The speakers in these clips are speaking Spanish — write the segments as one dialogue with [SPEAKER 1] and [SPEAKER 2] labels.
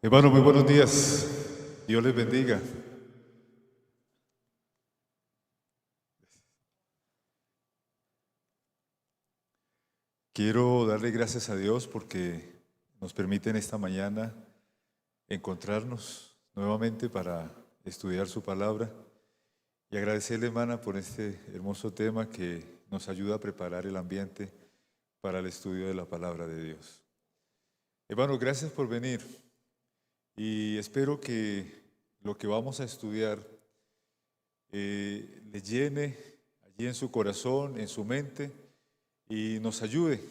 [SPEAKER 1] Hermano, muy buenos días. Dios les bendiga. Quiero darle gracias a Dios porque nos permite en esta mañana encontrarnos nuevamente para estudiar su palabra y agradecerle, hermana, por este hermoso tema que nos ayuda a preparar el ambiente para el estudio de la palabra de Dios. Hermano, gracias por venir y espero que lo que vamos a estudiar le llene allí en su corazón, en su mente, y nos ayude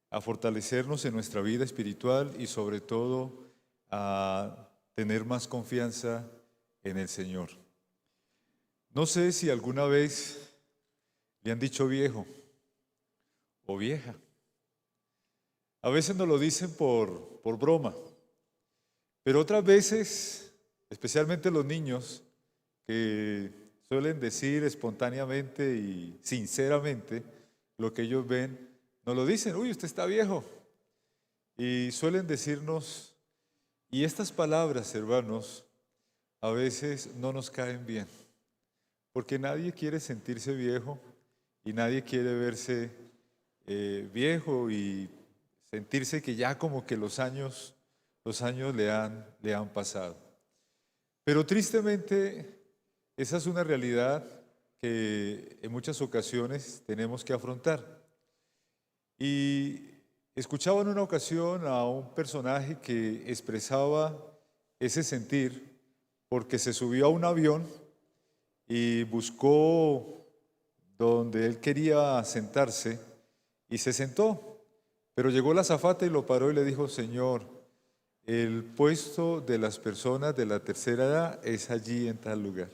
[SPEAKER 1] a fortalecernos en nuestra vida espiritual y sobre todo a tener más confianza en el Señor. No sé si alguna vez le han dicho viejo o vieja. A veces nos lo dicen por broma, pero otras veces, especialmente los niños, que suelen decir espontáneamente y sinceramente lo que ellos ven, nos lo dicen: uy, usted está viejo. Y suelen decirnos, y estas palabras, hermanos, a veces no nos caen bien, porque nadie quiere sentirse viejo y nadie quiere verse viejo y sentirse que ya como que los años le han pasado. Pero tristemente, esa es una realidad que en muchas ocasiones tenemos que afrontar. Y escuchaba en una ocasión a un personaje que expresaba ese sentir porque se subió a un avión y buscó donde él quería sentarse y se sentó, pero llegó la azafata y lo paró y le dijo: Señor, el puesto de las personas de la tercera edad es allí en tal lugar.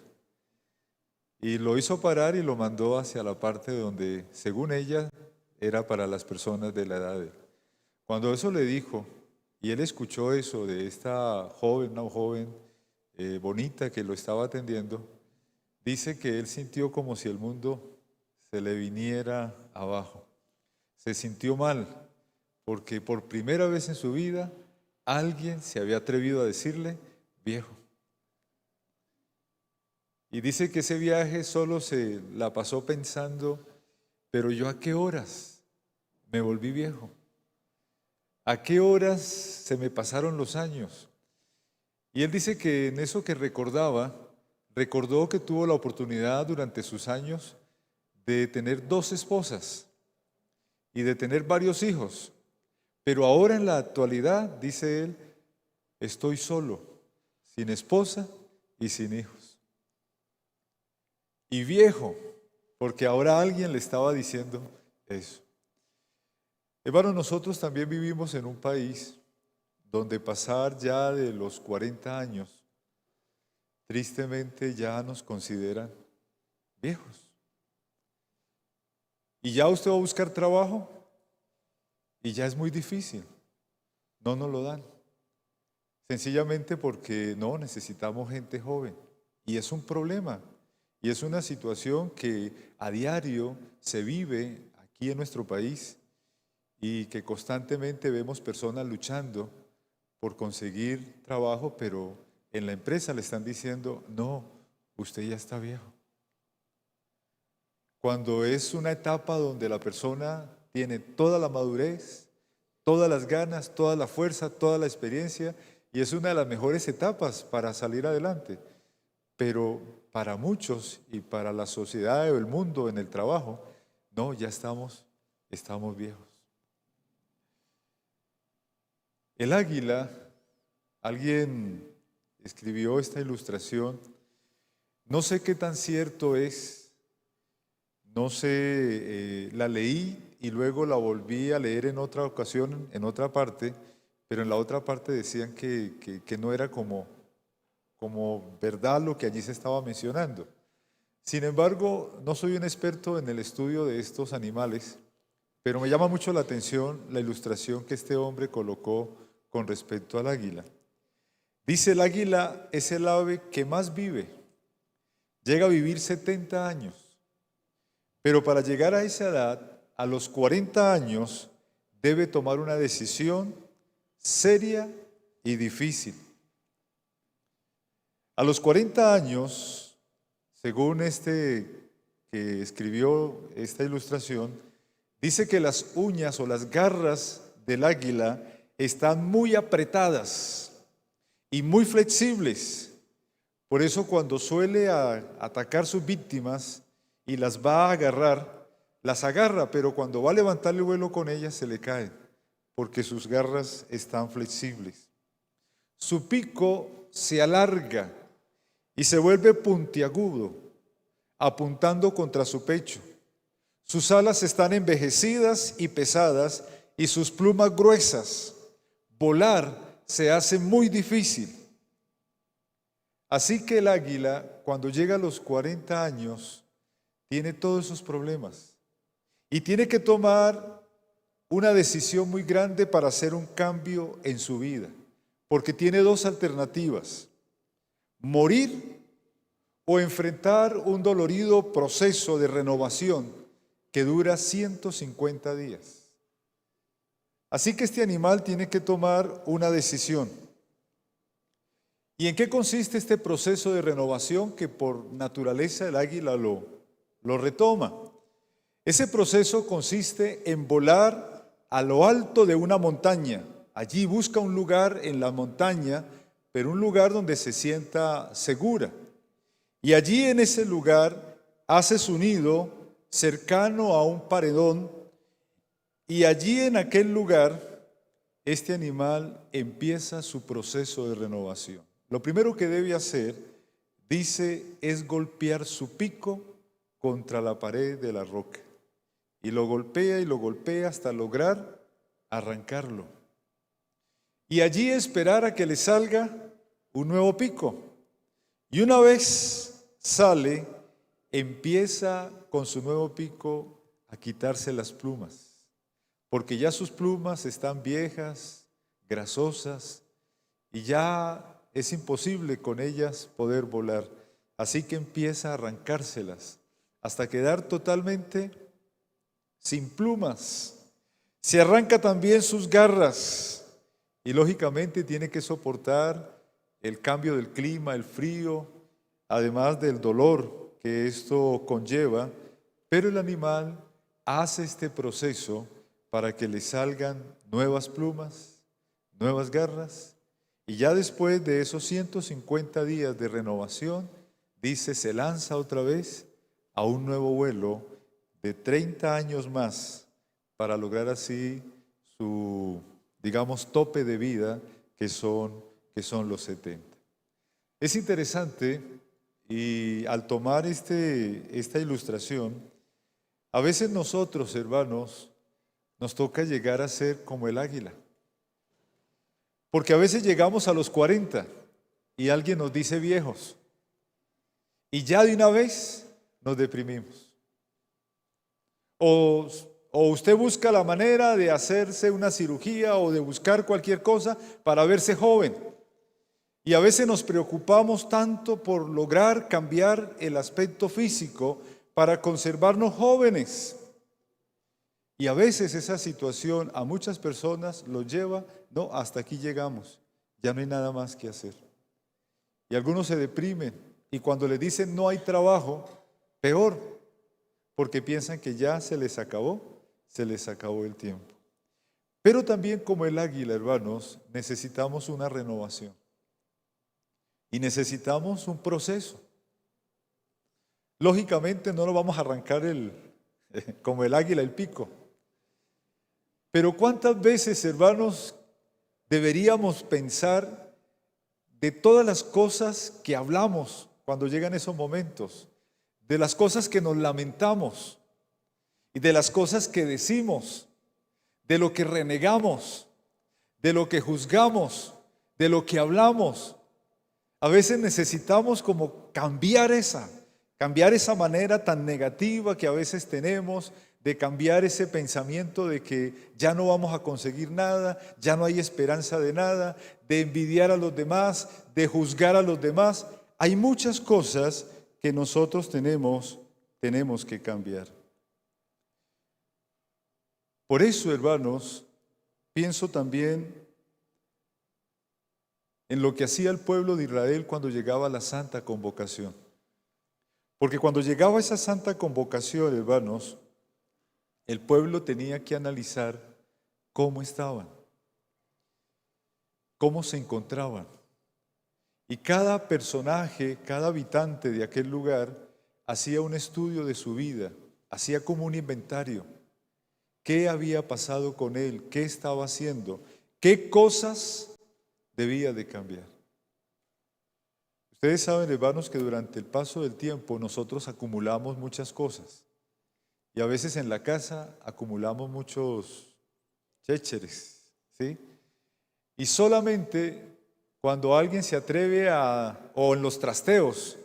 [SPEAKER 1] Y lo hizo parar y lo mandó hacia la parte donde, según ella, era para las personas de la edad de él. Cuando eso le dijo, y él escuchó eso de esta joven, una joven bonita que lo estaba atendiendo, dice que él sintió como si el mundo se le viniera abajo. Se sintió mal, porque por primera vez en su vida alguien se había atrevido a decirle viejo. Y dice que ese viaje solo se la pasó pensando: pero yo ¿a qué horas me volví viejo? ¿A qué horas se me pasaron los años? Y él dice que en eso que recordó que tuvo la oportunidad durante sus años de tener 2 esposas y de tener varios hijos. Pero ahora en la actualidad, dice él, estoy solo, sin esposa y sin hijos. Y viejo, porque ahora alguien le estaba diciendo eso. Hermanos, nosotros también vivimos en un país donde pasar ya de los 40 años, tristemente ya nos consideran viejos. Y ya usted va a buscar trabajo y ya es muy difícil, no nos lo dan. Sencillamente porque no, necesitamos gente joven. Y es un problema, y es una situación que a diario se vive aquí en nuestro país y que constantemente vemos personas luchando por conseguir trabajo, pero en la empresa le están diciendo: no, usted ya está viejo. Cuando es una etapa donde la persona tiene toda la madurez, todas las ganas, toda la fuerza, toda la experiencia, y es una de las mejores etapas para salir adelante. Pero para muchos y para la sociedad o el mundo en el trabajo, no, ya estamos viejos. El águila, alguien escribió esta ilustración, no sé qué tan cierto es, no sé, la leí y luego la volví a leer en otra ocasión, en otra parte, pero en la otra parte decían que no era como verdad lo que allí se estaba mencionando. Sin embargo, no soy un experto en el estudio de estos animales, pero me llama mucho la atención la ilustración que este hombre colocó con respecto al águila. Dice: el águila es el ave que más vive, llega a vivir 70 años, pero para llegar a esa edad, a los 40 años, debe tomar una decisión seria y difícil. A los 40 años, según este que escribió esta ilustración, dice que las uñas o las garras del águila están muy apretadas y muy flexibles. Por eso cuando suele atacar sus víctimas y las va a agarrar, las agarra, pero cuando va a levantar el vuelo con ellas se le caen, porque sus garras están flexibles. Su pico se alarga y se vuelve puntiagudo, apuntando contra su pecho. Sus alas están envejecidas y pesadas y sus plumas gruesas. Volar se hace muy difícil. Así que el águila, cuando llega a los 40 años, tiene todos esos problemas y tiene que tomar una decisión muy grande para hacer un cambio en su vida, porque tiene dos alternativas: morir o enfrentar un dolorido proceso de renovación que dura 150 días. Así que este animal tiene que tomar una decisión. ¿Y en qué consiste este proceso de renovación que por naturaleza el águila lo retoma? Ese proceso consiste en volar a lo alto de una montaña. Allí busca un lugar en la montaña, pero un lugar donde se sienta segura. Y allí en ese lugar hace su nido cercano a un paredón, y allí en aquel lugar este animal empieza su proceso de renovación. Lo primero que debe hacer, dice, es golpear su pico contra la pared de la roca. Y lo golpea hasta lograr arrancarlo. Y allí esperar a que le salga un nuevo pico. Y una vez sale, empieza con su nuevo pico a quitarse las plumas, porque ya sus plumas están viejas, grasosas, y ya es imposible con ellas poder volar. Así que empieza a arrancárselas hasta quedar totalmente sin plumas. Se arranca también sus garras y lógicamente tiene que soportar el cambio del clima, el frío, además del dolor que esto conlleva, pero el animal hace este proceso para que le salgan nuevas plumas, nuevas garras, y ya después de esos 150 días de renovación, dice, se lanza otra vez a un nuevo vuelo de 30 años más para lograr así su, digamos, tope de vida que son los 70. Es interesante, y al tomar esta ilustración, a veces nosotros, hermanos, nos toca llegar a ser como el águila. Porque a veces llegamos a los 40 y alguien nos dice viejos, y ya de una vez nos deprimimos. O usted busca la manera de hacerse una cirugía o de buscar cualquier cosa para verse joven. Y a veces nos preocupamos tanto por lograr cambiar el aspecto físico para conservarnos jóvenes. Y a veces esa situación a muchas personas los lleva, no, hasta aquí llegamos, ya no hay nada más que hacer. Y algunos se deprimen y cuando les dicen no hay trabajo, peor, porque piensan que ya se les acabó el tiempo. Pero también como el águila, hermanos, necesitamos una renovación y necesitamos un proceso. Lógicamente no lo vamos a arrancar como el águila el pico. Pero ¿cuántas veces, hermanos, deberíamos pensar de todas las cosas que hablamos cuando llegan esos momentos, de las cosas que nos lamentamos y de las cosas que decimos, de lo que renegamos, de lo que juzgamos, de lo que hablamos? A veces necesitamos como cambiar esa manera tan negativa que a veces tenemos, de cambiar ese pensamiento de que ya no vamos a conseguir nada, ya no hay esperanza de nada, de envidiar a los demás, de juzgar a los demás. Hay muchas cosas que nosotros tenemos que cambiar. Por eso, hermanos, pienso también en lo que hacía el pueblo de Israel cuando llegaba la santa convocación. Porque cuando llegaba esa santa convocación, hermanos, el pueblo tenía que analizar cómo estaban, cómo se encontraban. Y cada personaje, cada habitante de aquel lugar hacía un estudio de su vida, hacía como un inventario. ¿Qué había pasado con él? ¿Qué estaba haciendo? ¿Qué cosas debía de cambiar? Ustedes saben, hermanos, que durante el paso del tiempo nosotros acumulamos muchas cosas. Y a veces en la casa acumulamos muchos chécheres, ¿sí? Y solamente cuando alguien se atreve o en los trasteos,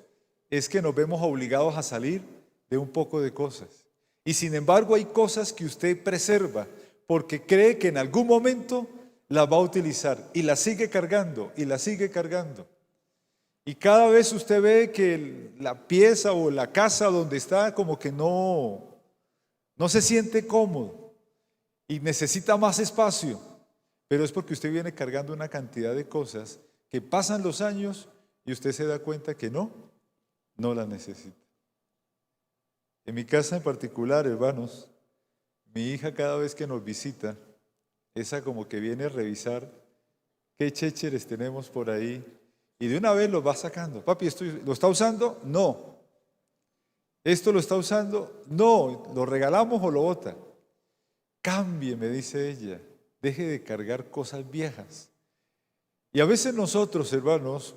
[SPEAKER 1] es que nos vemos obligados a salir de un poco de cosas. Y sin embargo hay cosas que usted preserva porque cree que en algún momento las va a utilizar y las sigue cargando y las sigue cargando. Y cada vez usted ve que la pieza o la casa donde está como que no se siente cómodo y necesita más espacio, pero es porque usted viene cargando una cantidad de cosas que pasan los años y usted se da cuenta que no las necesita. En mi casa en particular, hermanos, mi hija cada vez que nos visita, esa como que viene a revisar qué chécheres tenemos por ahí y de una vez los va sacando. Papi, ¿esto lo está usando? No. ¿Esto lo está usando? No. ¿Lo regalamos o lo bota? Cambie, me dice ella. Deje de cargar cosas viejas. Y a veces nosotros, hermanos,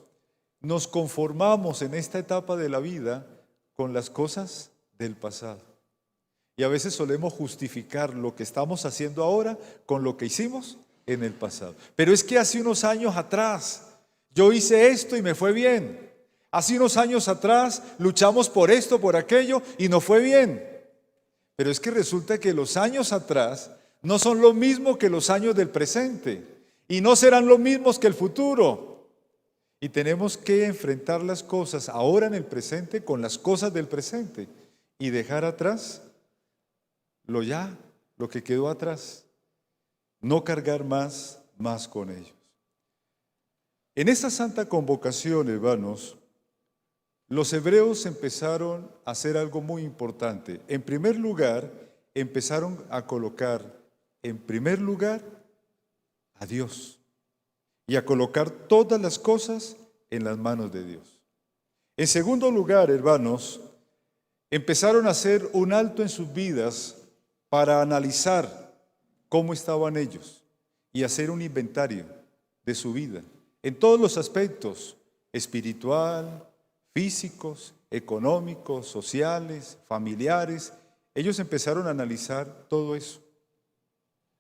[SPEAKER 1] nos conformamos en esta etapa de la vida con las cosas del pasado. Y a veces solemos justificar lo que estamos haciendo ahora con lo que hicimos en el pasado. Pero es que hace unos años atrás yo hice esto y me fue bien. Hace unos años atrás luchamos por esto, por aquello y nos fue bien. Pero es que resulta que los años atrás no son lo mismo que los años del presente y no serán lo mismos que el futuro. Y tenemos que enfrentar las cosas ahora en el presente con las cosas del presente y dejar atrás lo que quedó atrás. No cargar más con ellos. En esta santa convocación, hermanos, los hebreos empezaron a hacer algo muy importante. En primer lugar, empezaron a colocar en primer lugar a Dios y a colocar todas las cosas en las manos de Dios. En segundo lugar, hermanos, empezaron a hacer un alto en sus vidas para analizar cómo estaban ellos y hacer un inventario de su vida en todos los aspectos, espiritual, físicos, económicos, sociales, familiares. Ellos empezaron a analizar todo eso.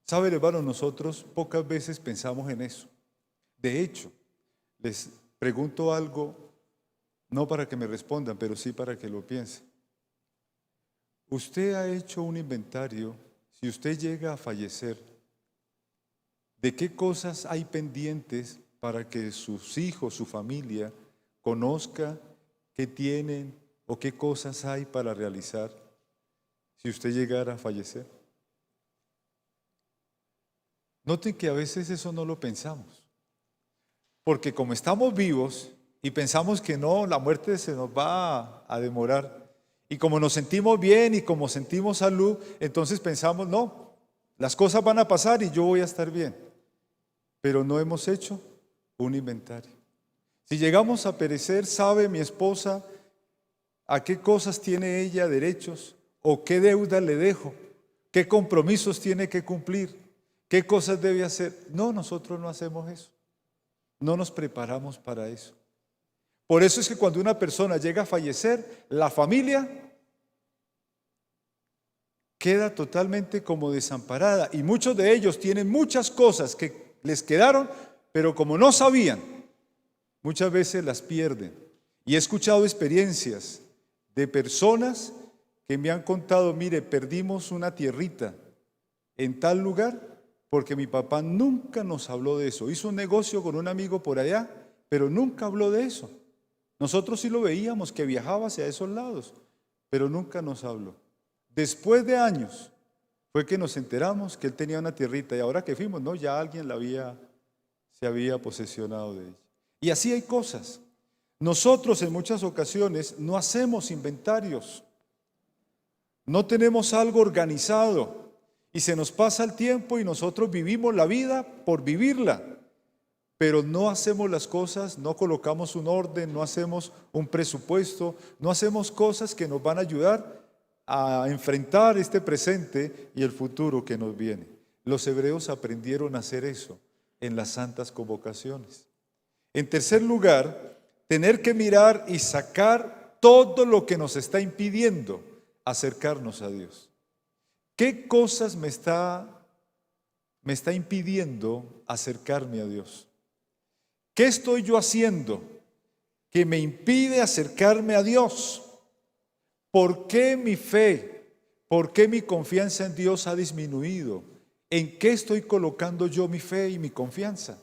[SPEAKER 1] ¿Saben, hermanos? Nosotros pocas veces pensamos en eso. De hecho, les pregunto algo, no para que me respondan, pero sí para que lo piensen. ¿Usted ha hecho un inventario, si usted llega a fallecer, de qué cosas hay pendientes para que sus hijos, su familia, conozca qué tienen o qué cosas hay para realizar si usted llegara a fallecer? Noten que a veces eso no lo pensamos, porque como estamos vivos y pensamos que no, la muerte se nos va a demorar, y como nos sentimos bien y como sentimos salud, entonces pensamos, no, las cosas van a pasar y yo voy a estar bien, pero no hemos hecho un inventario. Si llegamos a perecer, ¿sabe mi esposa a qué cosas tiene ella derechos o qué deuda le dejo? ¿Qué compromisos tiene que cumplir? ¿Qué cosas debe hacer? No, nosotros no hacemos eso. No nos preparamos para eso. Por eso es que cuando una persona llega a fallecer, la familia queda totalmente como desamparada y muchos de ellos tienen muchas cosas que les quedaron, pero como no sabían, muchas veces las pierden. Y he escuchado experiencias de personas que me han contado, mire, perdimos una tierrita en tal lugar porque mi papá nunca nos habló de eso. Hizo un negocio con un amigo por allá, pero nunca habló de eso. Nosotros sí lo veíamos, que viajaba hacia esos lados, pero nunca nos habló. Después de años fue que nos enteramos que él tenía una tierrita y ahora que fuimos, no, ya alguien se había posesionado de ella. Y así hay cosas. Nosotros en muchas ocasiones no hacemos inventarios, no tenemos algo organizado y se nos pasa el tiempo y nosotros vivimos la vida por vivirla, pero no hacemos las cosas, no colocamos un orden, no hacemos un presupuesto, no hacemos cosas que nos van a ayudar a enfrentar este presente y el futuro que nos viene. Los hebreos aprendieron a hacer eso en las santas convocaciones. En tercer lugar, tener que mirar y sacar todo lo que nos está impidiendo acercarnos a Dios. ¿Qué cosas me está impidiendo acercarme a Dios? ¿Qué estoy yo haciendo que me impide acercarme a Dios? ¿Por qué mi fe, por qué mi confianza en Dios ha disminuido? ¿En qué estoy colocando yo mi fe y mi confianza?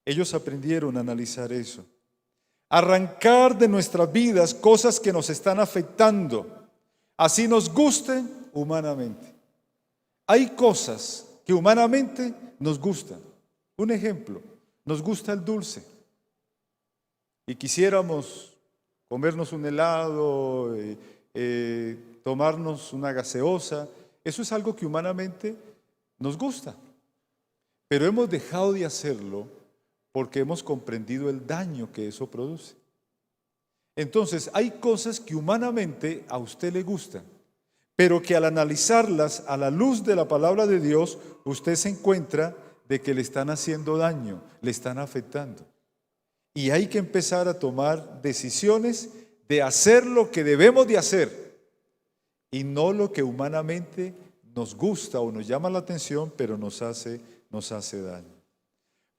[SPEAKER 1] Ellos aprendieron a analizar eso. Arrancar de nuestras vidas cosas que nos están afectando, así nos gusten humanamente. Hay cosas que humanamente nos gustan. Un ejemplo, nos gusta el dulce y quisiéramos comernos un helado, tomarnos una gaseosa. Eso es algo que humanamente nos gusta, pero hemos dejado de hacerlo porque hemos comprendido el daño que eso produce. Entonces, hay cosas que humanamente a usted le gustan, pero que al analizarlas a la luz de la palabra de Dios, usted se encuentra de que le están haciendo daño, le están afectando. Y hay que empezar a tomar decisiones de hacer lo que debemos de hacer y no lo que humanamente nos gusta o nos llama la atención, pero nos hace daño.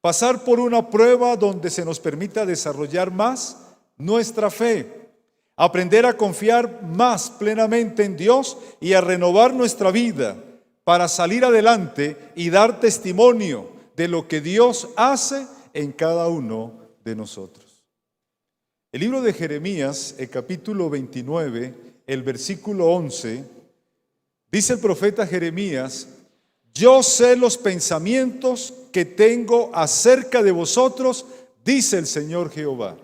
[SPEAKER 1] Pasar por una prueba donde se nos permita desarrollar más nuestra fe, aprender a confiar más plenamente en Dios y a renovar nuestra vida para salir adelante y dar testimonio de lo que Dios hace en cada uno de nosotros. El libro de Jeremías, el capítulo 29, el versículo 11, dice el profeta Jeremías: yo sé los pensamientos que tengo acerca de vosotros, dice el Señor Jehová.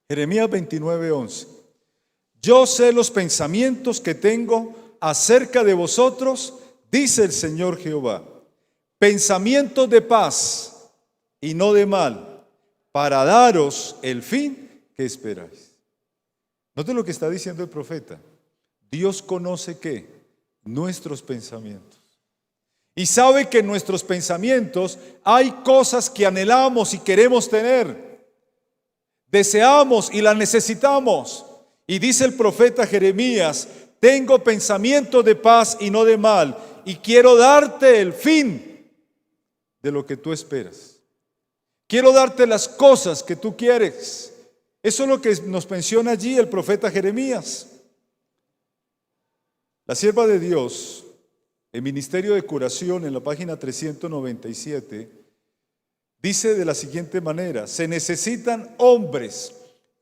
[SPEAKER 1] Jeremías 29, 11. Yo sé los pensamientos que tengo acerca de vosotros, dice el Señor Jehová. Pensamientos de paz y no de mal, para daros el fin que esperáis. Note lo que está diciendo el profeta. Dios conoce ¿qué? Nuestros pensamientos. Y sabe que en nuestros pensamientos hay cosas que anhelamos y queremos tener. Deseamos y las necesitamos. Y dice el profeta Jeremías: tengo pensamientos de paz y no de mal, y quiero darte el fin de lo que tú esperas. Quiero darte las cosas que tú quieres. Eso es lo que nos menciona allí el profeta Jeremías. La sierva de Dios, el Ministerio de Curación, en la página 397, dice de la siguiente manera: se necesitan hombres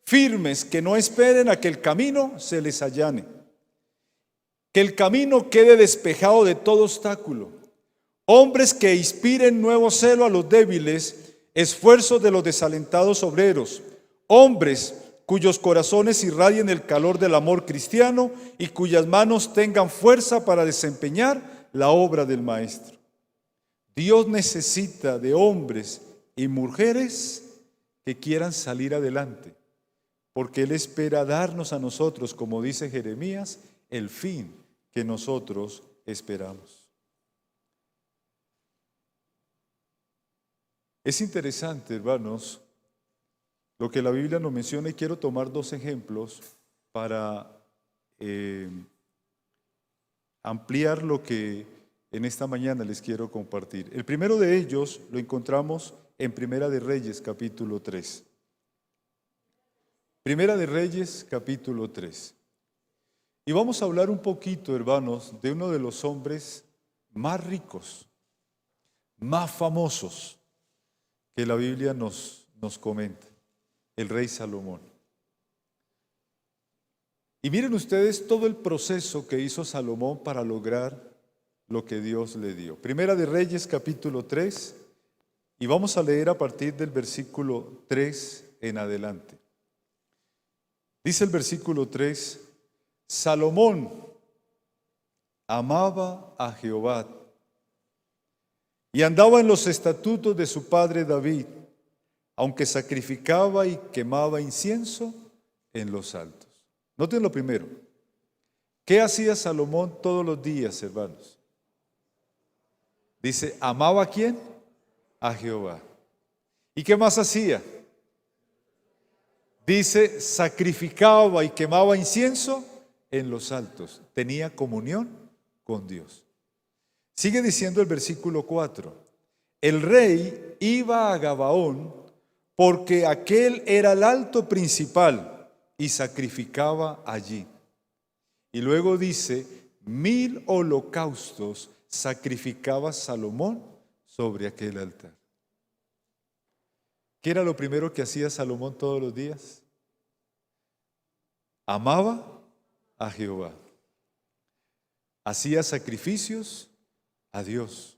[SPEAKER 1] firmes que no esperen a que el camino se les allane, que el camino quede despejado de todo obstáculo, hombres que inspiren nuevo celo a los débiles, esfuerzos de los desalentados obreros, hombres cuyos corazones irradien el calor del amor cristiano y cuyas manos tengan fuerza para desempeñar la obra del Maestro. Dios necesita de hombres y mujeres que quieran salir adelante, porque Él espera darnos a nosotros, como dice Jeremías, el fin que nosotros esperamos. Es interesante, hermanos, lo que la Biblia nos menciona, y quiero tomar dos ejemplos para ampliar lo que en esta mañana les quiero compartir. El primero de ellos lo encontramos en Primera de Reyes, capítulo 3. Primera de Reyes, capítulo 3. Y vamos a hablar un poquito, hermanos, de uno de los hombres más ricos, más famosos que la Biblia nos comenta, el rey Salomón. Y miren ustedes todo el proceso que hizo Salomón para lograr lo que Dios le dio. Primera de Reyes, capítulo 3, Y vamos a leer a partir del versículo 3 en adelante. Dice el versículo 3, Salomón amaba a Jehová y andaba en los estatutos de su padre David, aunque sacrificaba y quemaba incienso en los altos. Noten lo primero. ¿Qué hacía Salomón todos los días, hermanos? Dice, ¿amaba a quién? A Jehová. ¿Y qué más hacía? Dice, sacrificaba y quemaba incienso en los altos. Tenía comunión con Dios. Sigue diciendo el versículo 4. El rey iba a Gabaón porque aquel era el alto principal y sacrificaba allí. Y luego dice, 1000 holocaustos sacrificaba Salomón sobre aquel altar. ¿Qué era lo primero que hacía Salomón todos los días? Amaba a Jehová. Hacía sacrificios a Dios.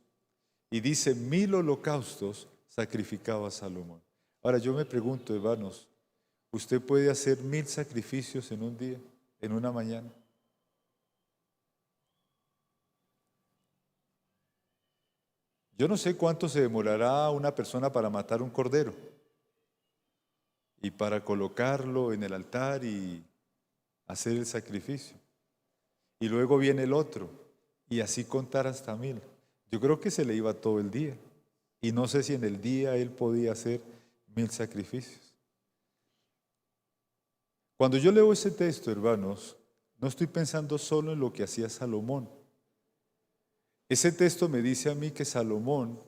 [SPEAKER 1] Y dice, 1000 holocaustos sacrificaba Salomón. Ahora yo me pregunto, hermanos, ¿usted puede hacer 1000 sacrificios en un día, en una mañana? Yo no sé cuánto se demorará una persona para matar un cordero y para colocarlo en el altar y hacer el sacrificio. Y luego viene el otro y así contar hasta 1000. Yo creo que se le iba todo el día y no sé si en el día él podía hacer 1000 sacrificios. Cuando yo leo ese texto, hermanos, no estoy pensando solo en lo que hacía Salomón. Ese texto me dice a mí que Salomón,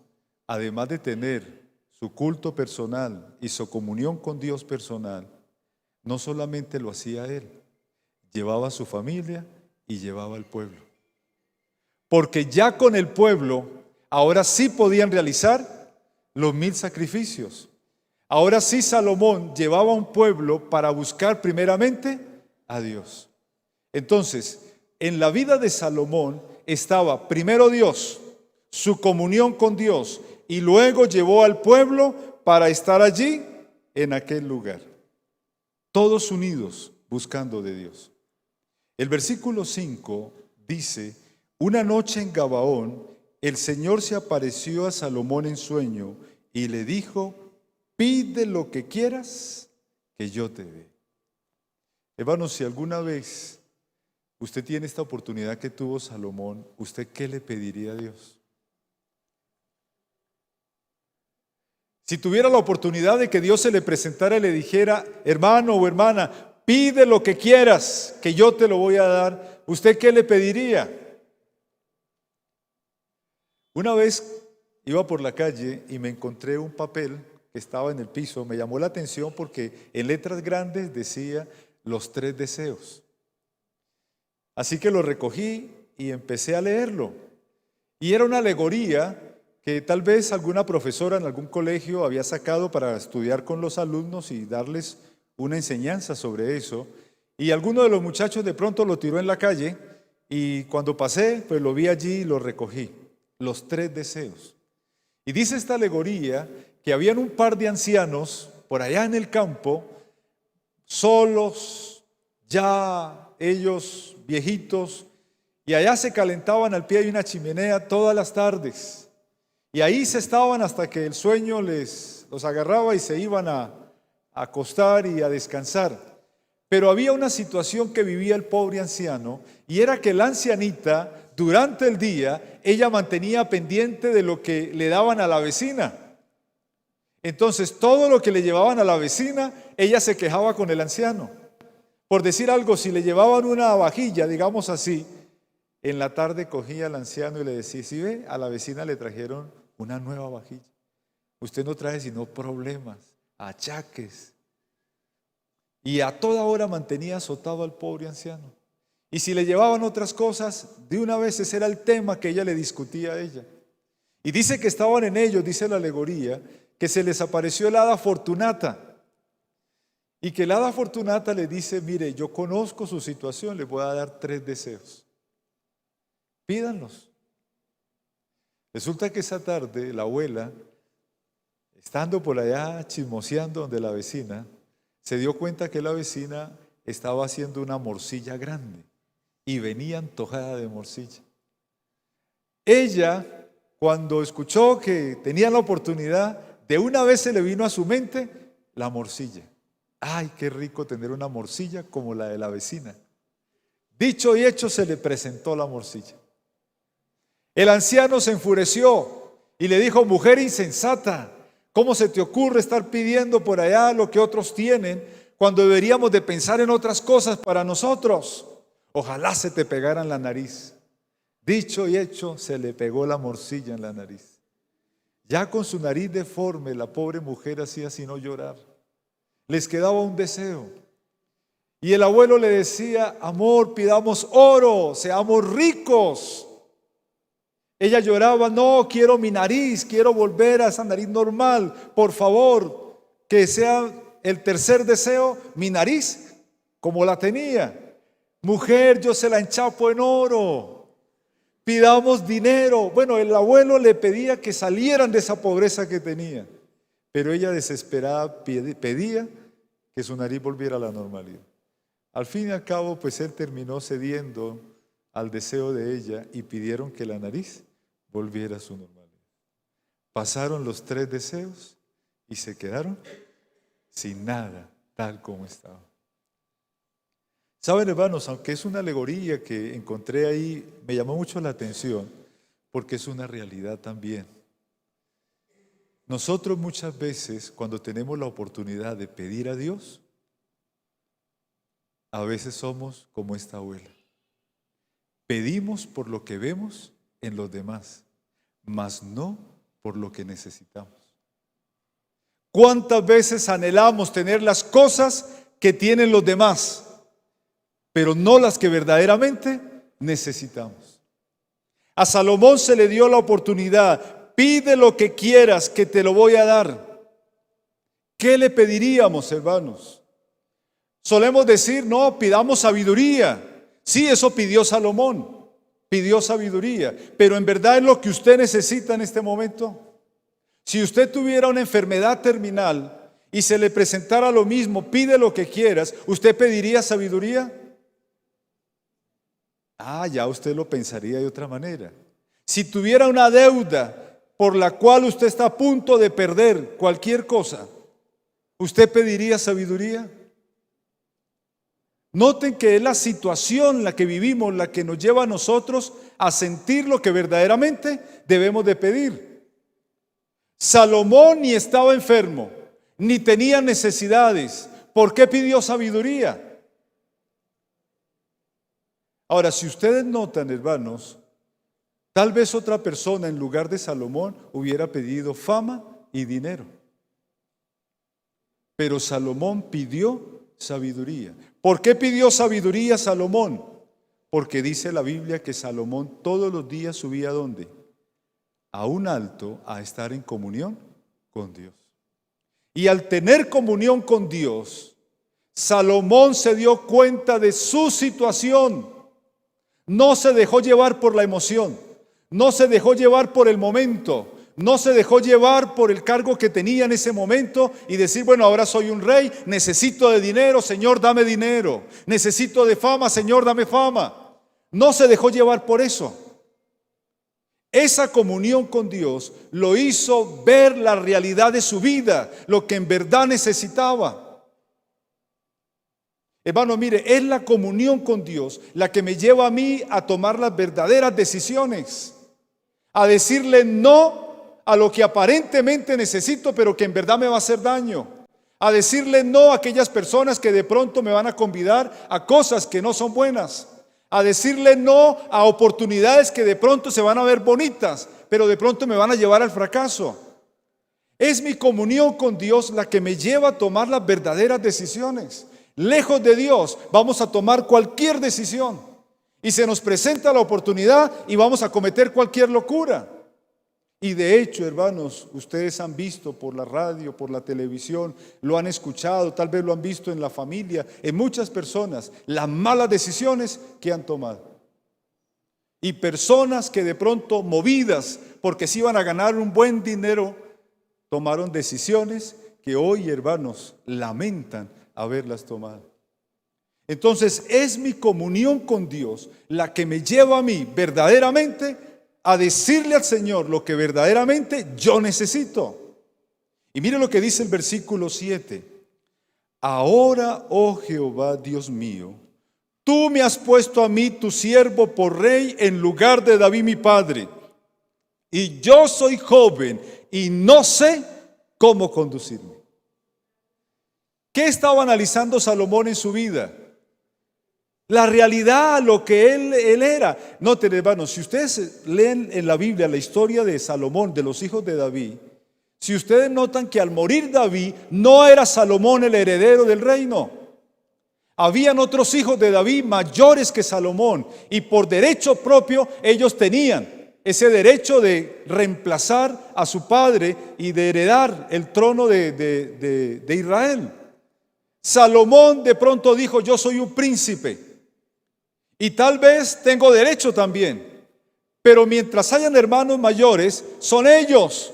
[SPEAKER 1] además de tener su culto personal y su comunión con Dios personal, no solamente lo hacía él, llevaba a su familia y llevaba al pueblo. Porque ya con el pueblo, ahora sí podían realizar los 1000 sacrificios. Ahora sí Salomón llevaba a un pueblo para buscar primeramente a Dios. Entonces, en la vida de Salomón estaba primero Dios, su comunión con Dios, y luego llevó al pueblo para estar allí en aquel lugar. Todos unidos buscando de Dios. El versículo 5 dice, una noche en Gabaón, el Señor se apareció a Salomón en sueño y le dijo, pide lo que quieras que yo te dé. Hermanos, si alguna vez usted tiene esta oportunidad que tuvo Salomón, ¿usted qué le pediría a Dios? Si tuviera la oportunidad de que Dios se le presentara y le dijera, hermano o hermana, pide lo que quieras, que yo te lo voy a dar, ¿usted qué le pediría? Una vez iba por la calle y me encontré un papel que estaba en el piso, me llamó la atención porque en letras grandes decía los 3 deseos. Así que lo recogí y empecé a leerlo. Y era una alegoría que tal vez alguna profesora en algún colegio había sacado para estudiar con los alumnos y darles una enseñanza sobre eso. Y alguno de los muchachos de pronto lo tiró en la calle y cuando pasé, pues lo vi allí y lo recogí. Los 3 deseos. Y dice esta alegoría que habían un par de ancianos por allá en el campo, solos, ya ellos viejitos, y allá se calentaban al pie de una chimenea todas las tardes. Y ahí se estaban hasta que el sueño los agarraba y se iban a acostar y a descansar. Pero había una situación que vivía el pobre anciano, y era que la ancianita, durante el día, ella mantenía pendiente de lo que le daban a la vecina. Entonces, todo lo que le llevaban a la vecina, ella se quejaba con el anciano. Por decir algo, si le llevaban una vajilla, digamos así, en la tarde cogía al anciano y le decía, si ve, a la vecina le trajeron una nueva vajilla. Usted no trae sino problemas, achaques. Y a toda hora mantenía azotado al pobre anciano. Y si le llevaban otras cosas, de una vez ese era el tema que ella le discutía a ella. Y dice que estaban en ellos, dice la alegoría, que se les apareció el hada Fortunata. Y que el hada Fortunata le dice, mire, yo conozco su situación, les voy a dar 3 deseos. Pídanlos. Resulta que esa tarde la abuela estando por allá chismoseando donde la vecina, se dio cuenta que la vecina estaba haciendo una morcilla grande y venía antojada de morcilla. Ella, cuando escuchó que tenía la oportunidad, de una vez se le vino a su mente la morcilla. ¡Ay, qué rico tener una morcilla como la de la vecina! Dicho y hecho, se le presentó la morcilla. El anciano se enfureció y le dijo: mujer insensata, ¿cómo se te ocurre estar pidiendo por allá lo que otros tienen cuando deberíamos de pensar en otras cosas para nosotros? Ojalá se te pegara en la nariz. Dicho y hecho, se le pegó la morcilla en la nariz. Ya con su nariz deforme, la pobre mujer hacía sino llorar. Les quedaba un deseo. Y el abuelo le decía: amor, pidamos oro, seamos ricos. Ella lloraba: no, quiero mi nariz, quiero volver a esa nariz normal. Por favor, que sea el tercer deseo, mi nariz, como la tenía. Mujer, yo se la enchapo en oro. Pidamos dinero. Bueno, el abuelo le pedía que salieran de esa pobreza que tenía, pero ella desesperada pedía que su nariz volviera a la normalidad. Al fin y al cabo, pues él terminó cediendo al deseo de ella y pidieron que la nariz volviera a su normalidad. Pasaron los 3 deseos y se quedaron sin nada, tal como estaba. Saben, hermanos, aunque es una alegoría que encontré ahí, me llamó mucho la atención porque es una realidad también. Nosotros muchas veces, cuando tenemos la oportunidad de pedir a Dios, a veces somos como esta abuela. Pedimos por lo que vemos en los demás, mas no por lo que necesitamos. ¿Cuántas veces anhelamos tener las cosas que tienen los demás, pero no las que verdaderamente necesitamos? A Salomón se le dio la oportunidad: pide lo que quieras que te lo voy a dar. ¿Qué le pediríamos, hermanos? Solemos decir: no, pidamos sabiduría. Sí, eso pidió Salomón, pidió sabiduría, pero en verdad es lo que usted necesita en este momento. Si usted tuviera una enfermedad terminal y se le presentara lo mismo: pide lo que quieras, ¿usted pediría sabiduría? Ya usted lo pensaría de otra manera. Si tuviera una deuda por la cual usted está a punto de perder cualquier cosa, ¿usted pediría sabiduría? Noten que es la situación en la que vivimos la que nos lleva a nosotros a sentir lo que verdaderamente debemos de pedir. Salomón ni estaba enfermo, ni tenía necesidades. ¿Por qué pidió sabiduría? Ahora, si ustedes notan, hermanos, tal vez otra persona en lugar de Salomón hubiera pedido fama y dinero. Pero Salomón pidió sabiduría. ¿Por qué pidió sabiduría Salomón? Porque dice la Biblia que Salomón todos los días subía ¿a dónde? A un alto, a estar en comunión con Dios. Y al tener comunión con Dios, Salomón se dio cuenta de su situación. No se dejó llevar por la emoción, no se dejó llevar por el momento, no se dejó llevar por el cargo que tenía en ese momento y decir: bueno, ahora soy un rey, necesito de dinero, Señor, dame dinero. Necesito de fama, Señor, dame fama. No se dejó llevar por eso. Esa comunión con Dios lo hizo ver la realidad de su vida, lo que en verdad necesitaba. Hermano, mire, es la comunión con Dios la que me lleva a mí a tomar las verdaderas decisiones, a decirle no a lo que aparentemente necesito, pero que en verdad me va a hacer daño, a decirle no a aquellas personas que de pronto me van a convidar a cosas que no son buenas, a decirle no a oportunidades que de pronto se van a ver bonitas, pero de pronto me van a llevar al fracaso. Es mi comunión con Dios la que me lleva a tomar las verdaderas decisiones. Lejos de Dios vamos a tomar cualquier decisión y se nos presenta la oportunidad y vamos a cometer cualquier locura. Y de hecho, hermanos, ustedes han visto por la radio, por la televisión, lo han escuchado, tal vez lo han visto en la familia, en muchas personas, las malas decisiones que han tomado. Y personas que de pronto, movidas porque se iban a ganar un buen dinero,
[SPEAKER 2] tomaron decisiones que hoy, hermanos, lamentan haberlas tomado. Entonces es mi comunión con Dios la que me lleva a mí verdaderamente a decirle al Señor lo que verdaderamente yo necesito. Y mire lo que dice el versículo 7. Ahora, oh Jehová, Dios mío, tú me has puesto a mí, tu siervo, por rey en lugar de David mi padre. Y yo soy joven y no sé cómo conducirme. ¿Qué estaba analizando Salomón en su vida? La realidad, lo que él era. Noten, hermanos, si ustedes leen en la Biblia la historia de Salomón, de los hijos de David, si ustedes notan que al morir David, no era Salomón el heredero del reino. Habían otros hijos de David mayores que Salomón, y por derecho propio ellos tenían ese derecho de reemplazar a su padre y de heredar el trono de Israel. Salomón de pronto dijo: yo soy un príncipe y tal vez tengo derecho también, pero mientras hayan hermanos mayores, son ellos,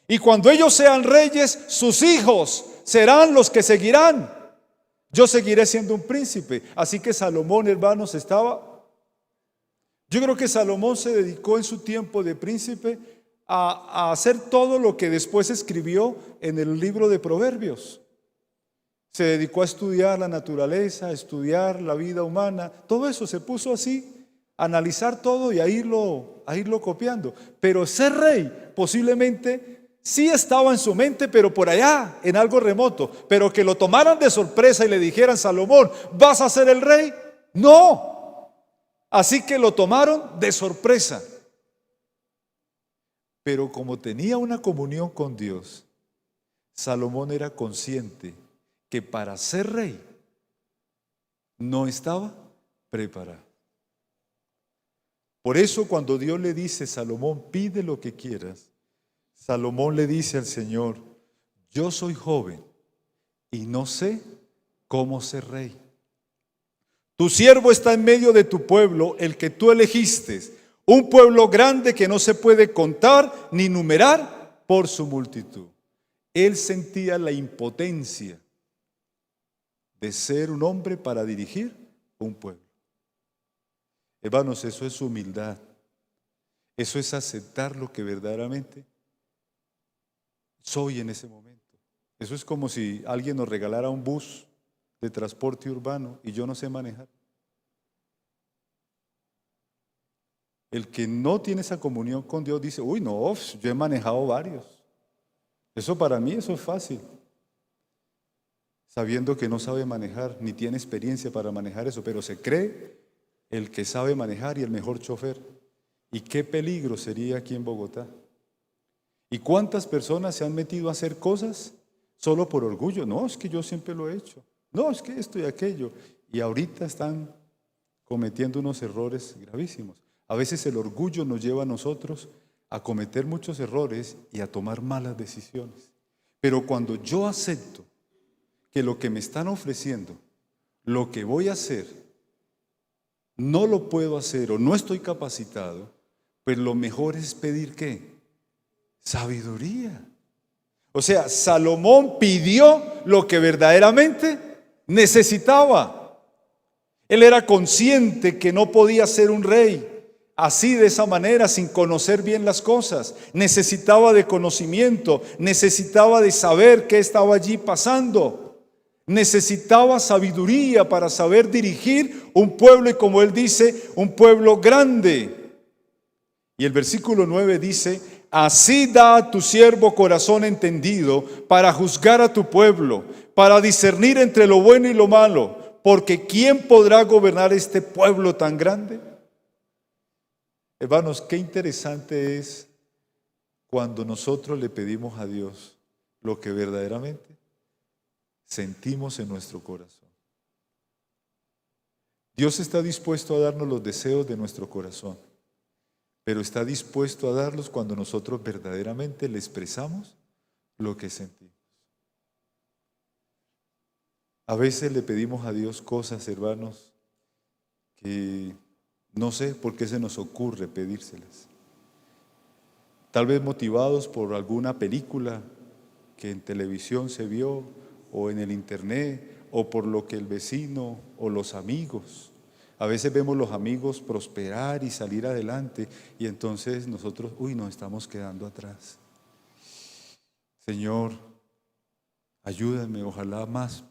[SPEAKER 2] y cuando ellos sean reyes, sus hijos serán los que seguirán. Yo seguiré siendo un príncipe. Así que Salomón, hermanos, yo creo que Salomón se dedicó en su tiempo de príncipe a hacer todo lo que después escribió en el libro de Proverbios. Se dedicó a estudiar la naturaleza, a estudiar la vida humana, todo eso se puso así, a analizar todo y a irlo copiando. Pero ser rey posiblemente sí estaba en su mente, pero por allá, en algo remoto. Pero que lo tomaran de sorpresa y le dijeran: Salomón, ¿vas a ser el rey? No. Así que lo tomaron de sorpresa. Pero como tenía una comunión con Dios, Salomón era consciente que para ser rey no estaba preparado. Por eso cuando Dios le dice: Salomón, pide lo que quieras, Salomón le dice al Señor: yo soy joven y no sé cómo ser rey. Tu siervo está en medio de tu pueblo, el que tú elegiste, un pueblo grande que no se puede contar ni numerar por su multitud. Él sentía la impotencia de ser un hombre para dirigir un pueblo. Hermanos, eso es humildad. Eso es aceptar lo que verdaderamente soy en ese momento. Eso es como si alguien nos regalara un bus de transporte urbano y yo no sé manejar. El que no tiene esa comunión con Dios dice: uy, no, yo he manejado varios. Eso para mí, eso es fácil. Sabiendo que no sabe manejar, ni tiene experiencia para manejar eso, pero se cree el que sabe manejar y el mejor chofer. ¿Y qué peligro sería aquí en Bogotá? ¿Y cuántas personas se han metido a hacer cosas solo por orgullo? No, es que yo siempre lo he hecho. No, es que esto y aquello. Y ahorita están cometiendo unos errores gravísimos. A veces el orgullo nos lleva a nosotros a cometer muchos errores y a tomar malas decisiones. Pero cuando yo acepto que lo que me están ofreciendo, lo que voy a hacer, no lo puedo hacer o no estoy capacitado, pues lo mejor es pedir ¿qué? Sabiduría. O sea, Salomón pidió lo que verdaderamente necesitaba. Él era consciente que no podía ser un rey así, de esa manera, sin conocer bien las cosas. Necesitaba de conocimiento, necesitaba de saber qué estaba allí pasando. Necesitaba sabiduría para saber dirigir un pueblo, y como él dice, un pueblo grande. Y el versículo 9 dice: así da a tu siervo corazón entendido para juzgar a tu pueblo, para discernir entre lo bueno y lo malo, porque ¿quién podrá gobernar este pueblo tan grande? Hermanos, qué interesante es cuando nosotros le pedimos a Dios lo que verdaderamente sentimos en nuestro corazón. Dios está dispuesto a darnos los deseos de nuestro corazón, pero está dispuesto a darlos cuando nosotros verdaderamente le expresamos lo que sentimos. A veces le pedimos a Dios cosas, hermanos, que no sé por qué se nos ocurre pedírselas. Tal vez motivados por alguna película porque en televisión se vio, o en el internet, o por lo que el vecino o los amigos. A veces vemos los amigos prosperar y salir adelante y entonces nosotros, nos estamos quedando atrás. Señor, ayúdame, ojalá más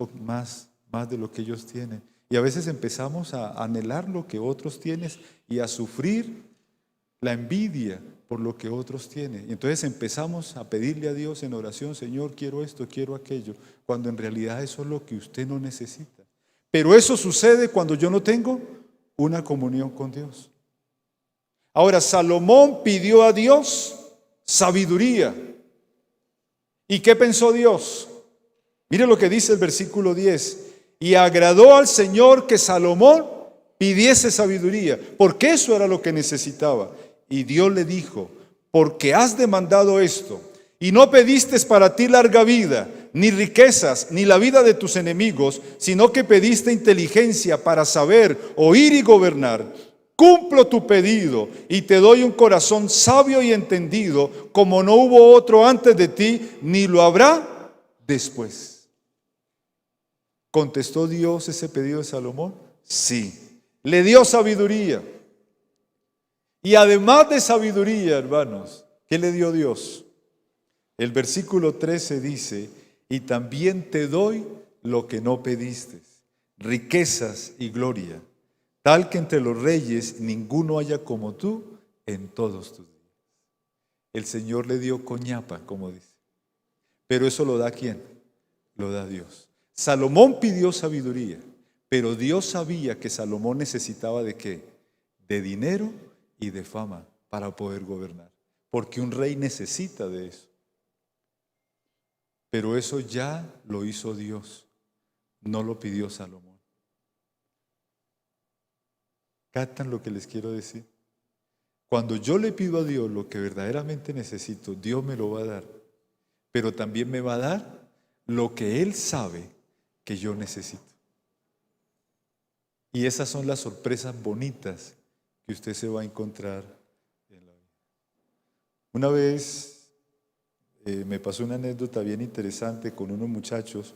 [SPEAKER 2] de lo que ellos tienen. Y a veces empezamos a anhelar lo que otros tienen y a sufrir la envidia por lo que otros tienen. Y entonces empezamos a pedirle a Dios en oración, Señor, quiero esto, quiero aquello, cuando en realidad eso es lo que usted no necesita. Pero eso sucede cuando yo no tengo una comunión con Dios. Ahora, Salomón pidió a Dios sabiduría. ¿Y qué pensó Dios? Mire lo que dice el versículo 10. Y agradó al Señor que Salomón pidiese sabiduría, porque eso era lo que necesitaba. Y Dios le dijo, porque has demandado esto, y no pediste para ti larga vida, ni riquezas, ni la vida de tus enemigos, sino que pediste inteligencia para saber, oír y gobernar. Cumplo tu pedido y te doy un corazón sabio y entendido, como no hubo otro antes de ti, ni lo habrá después. ¿Contestó Dios ese pedido de Salomón? Sí. Le dio sabiduría. Y además de sabiduría, hermanos, ¿qué le dio Dios? El versículo 13 dice, y también te doy lo que no pediste, riquezas y gloria, tal que entre los reyes ninguno haya como tú en todos tus días. El Señor le dio coñapa, como dice. Pero eso lo da ¿quién? Lo da Dios. Salomón pidió sabiduría, pero Dios sabía que Salomón necesitaba ¿de qué? De dinero y de fama para poder gobernar. Porque un rey necesita de eso. Pero eso ya lo hizo Dios, no lo pidió Salomón. ¿Captan lo que les quiero decir? Cuando yo le pido a Dios lo que verdaderamente necesito, Dios me lo va a dar. Pero también me va a dar lo que Él sabe que yo necesito. Y esas son las sorpresas bonitas que usted se va a encontrar en la vida. Una vez me pasó una anécdota bien interesante con unos muchachos.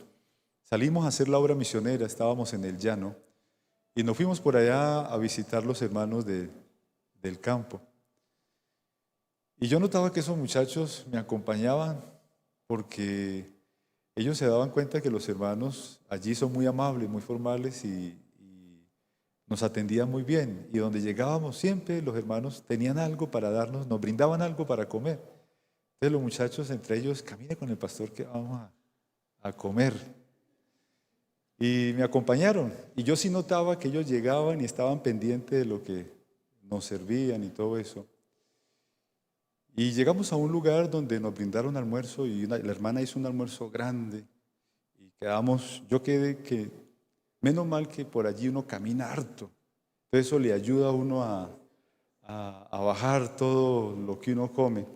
[SPEAKER 2] Salimos a hacer la obra misionera, estábamos en el llano y nos fuimos por allá a visitar los hermanos del campo. Y yo notaba que esos muchachos me acompañaban porque ellos se daban cuenta que los hermanos allí son muy amables, muy formales y nos atendían muy bien. Y donde llegábamos siempre los hermanos tenían algo para darnos, nos brindaban algo para comer. Entonces los muchachos entre ellos, camine con el pastor que vamos a comer. Y me acompañaron. Y yo sí notaba que ellos llegaban y estaban pendientes de lo que nos servían y todo eso. Y llegamos a un lugar donde nos brindaron almuerzo y la hermana hizo un almuerzo grande. Y yo quedé que, menos mal que por allí uno camina harto. Entonces eso le ayuda a uno a bajar todo lo que uno come.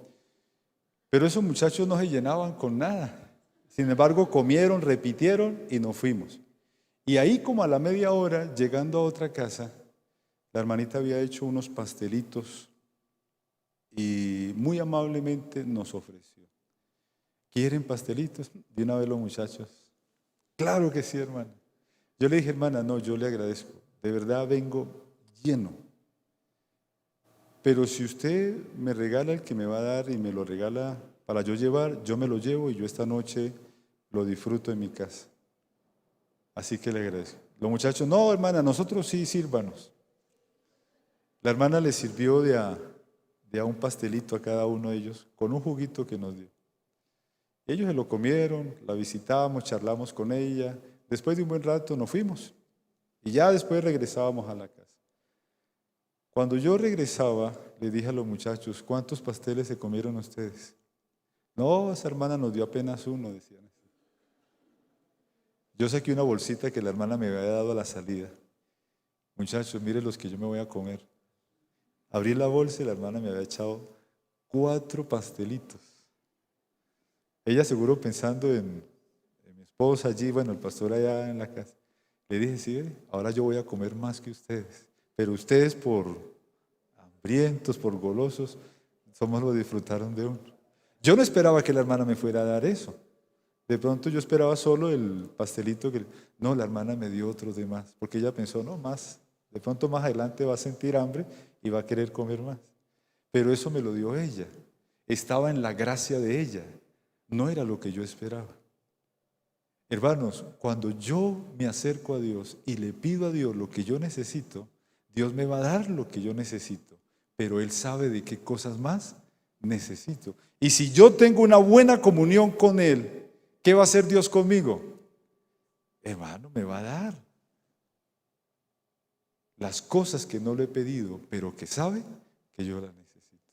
[SPEAKER 2] Pero esos muchachos no se llenaban con nada. Sin embargo, comieron, repitieron y nos fuimos. Y ahí como a la media hora, llegando a otra casa, la hermanita había hecho unos pastelitos y muy amablemente nos ofreció. ¿Quieren pastelitos? De una vez los muchachos. Claro que sí, hermana. Yo le dije, hermana, no, yo le agradezco. De verdad vengo lleno. Pero si usted me regala el que me va a dar y me lo regala para yo llevar, yo me lo llevo y yo esta noche lo disfruto en mi casa. Así que le agradezco. Los muchachos, no, hermana, nosotros sí, sírvanos. La hermana le sirvió de a un pastelito a cada uno de ellos con un juguito que nos dio. Ellos se lo comieron, la visitamos, charlamos con ella. Después de un buen rato nos fuimos y ya después regresábamos a la casa. Cuando yo regresaba, le dije a los muchachos, ¿cuántos pasteles se comieron ustedes? No, esa hermana nos dio apenas uno, decían. Yo saqué una bolsita que la hermana me había dado a la salida. Muchachos, miren los que yo me voy a comer. Abrí la bolsa y la hermana me había echado 4 pastelitos. Ella seguro pensando en mi esposa allí, bueno, el pastor allá en la casa. Le dije, sí, ahora yo voy a comer más que ustedes. Pero ustedes por hambrientos, por golosos, somos lo disfrutaron de uno. Yo no esperaba que la hermana me fuera a dar eso. De pronto yo esperaba solo el pastelito que... No, la hermana me dio otros de más, porque ella pensó, no, más. De pronto más adelante va a sentir hambre y va a querer comer más. Pero eso me lo dio ella. Estaba en la gracia de ella. No era lo que yo esperaba. Hermanos, cuando yo me acerco a Dios y le pido a Dios lo que yo necesito, Dios me va a dar lo que yo necesito. Pero Él sabe de qué cosas más necesito. Y si yo tengo una buena comunión con Él, ¿qué va a hacer Dios conmigo? Hermano, me va a dar las cosas que no le he pedido, pero que sabe que yo las necesito.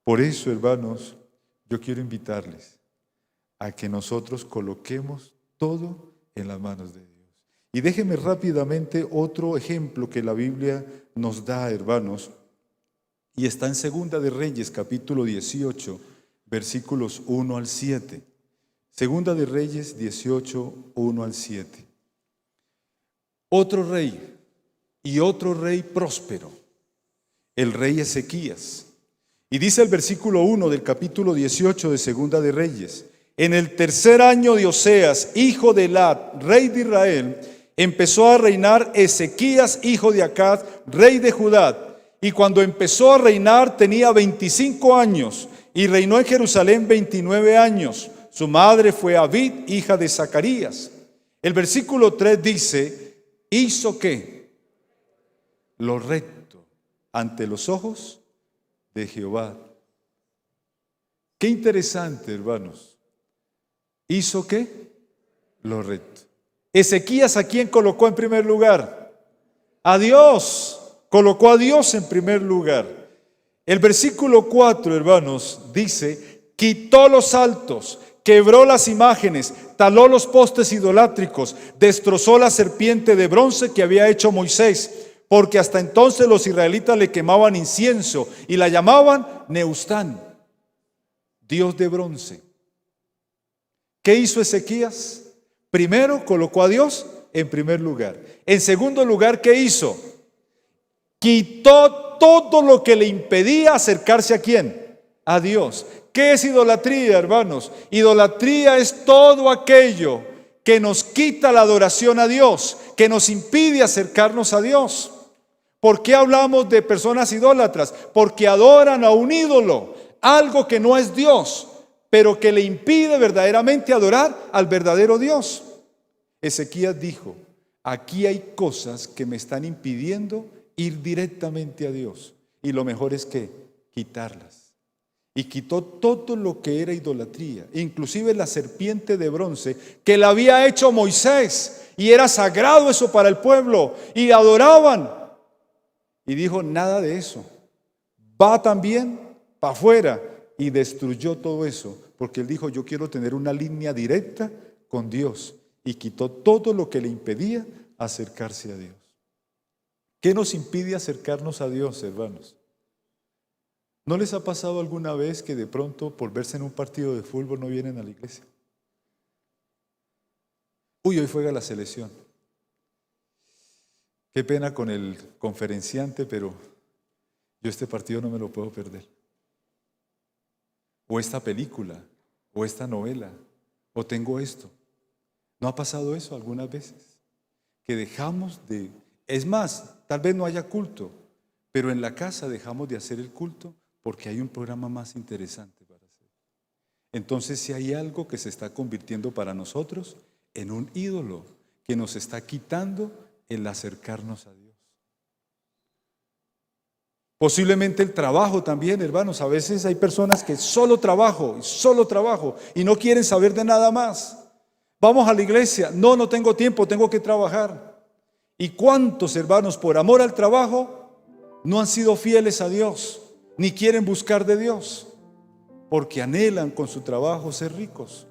[SPEAKER 2] Por eso, hermanos, yo quiero invitarles a que nosotros coloquemos todo en las manos de Dios. Y déjenme rápidamente otro ejemplo que la Biblia nos da, hermanos, y está en Segunda de Reyes, capítulo 18, versículos 1 al 7. Segunda de Reyes 18, 1 al 7. Otro rey próspero, el rey Ezequías. Y dice el versículo 1 del capítulo 18 de Segunda de Reyes: en el tercer año de Oseas, hijo de Elat, rey de Israel, empezó a reinar Ezequías, hijo de Acaz, rey de Judá. Y cuando empezó a reinar tenía 25 años y reinó en Jerusalén 29 años. Su madre fue Abid, hija de Zacarías. El versículo 3 dice: ¿hizo qué? Lo recto ante los ojos de Jehová. Qué interesante, hermanos. ¿Hizo qué? Lo recto. Ezequías, ¿a quién colocó en primer lugar? A Dios. Colocó a Dios en primer lugar. El versículo 4, hermanos, dice: quitó los altos, quebró las imágenes, taló los postes idolátricos, destrozó la serpiente de bronce que había hecho Moisés, porque hasta entonces los israelitas le quemaban incienso y la llamaban Neustán, Dios de bronce. ¿Qué hizo Ezequías? Primero colocó a Dios en primer lugar. En segundo lugar, ¿qué hizo? Quitó todo lo que le impedía acercarse ¿a quién? A Dios. ¿Qué es idolatría, hermanos? Idolatría es todo aquello que nos quita la adoración a Dios, que nos impide acercarnos a Dios. ¿Por qué hablamos de personas idólatras? Porque adoran a un ídolo, algo que no es Dios, pero que le impide verdaderamente adorar al verdadero Dios. Ezequías dijo: aquí hay cosas que me están impidiendo ir directamente a Dios, y lo mejor es que quitarlas. Y quitó todo lo que era idolatría, inclusive la serpiente de bronce que la había hecho Moisés, y era sagrado eso para el pueblo, y adoraban. Y dijo: nada de eso, va también para afuera, y destruyó todo eso, porque él dijo: yo quiero tener una línea directa con Dios, y quitó todo lo que le impedía acercarse a Dios. ¿Qué nos impide acercarnos a Dios, hermanos? ¿No les ha pasado alguna vez que de pronto por verse en un partido de fútbol no vienen a la iglesia? Uy, hoy juega la selección. Qué pena con el conferenciante, pero yo este partido no me lo puedo perder. O esta película, o esta novela, o tengo esto. ¿No ha pasado eso algunas veces? Que dejamos de... Es más, tal vez no haya culto, pero en la casa dejamos de hacer el culto porque hay un programa más interesante para hacer. Entonces, si hay algo que se está convirtiendo para nosotros en un ídolo que nos está quitando el acercarnos a Dios. Posiblemente el trabajo también, hermanos. A veces hay personas que solo trabajo y no quieren saber de nada más. Vamos a la iglesia. No tengo tiempo, tengo que trabajar. ¿Y cuántos, hermanos, por amor al trabajo no han sido fieles a Dios, ni quieren buscar de Dios? Porque anhelan con su trabajo ser ricos.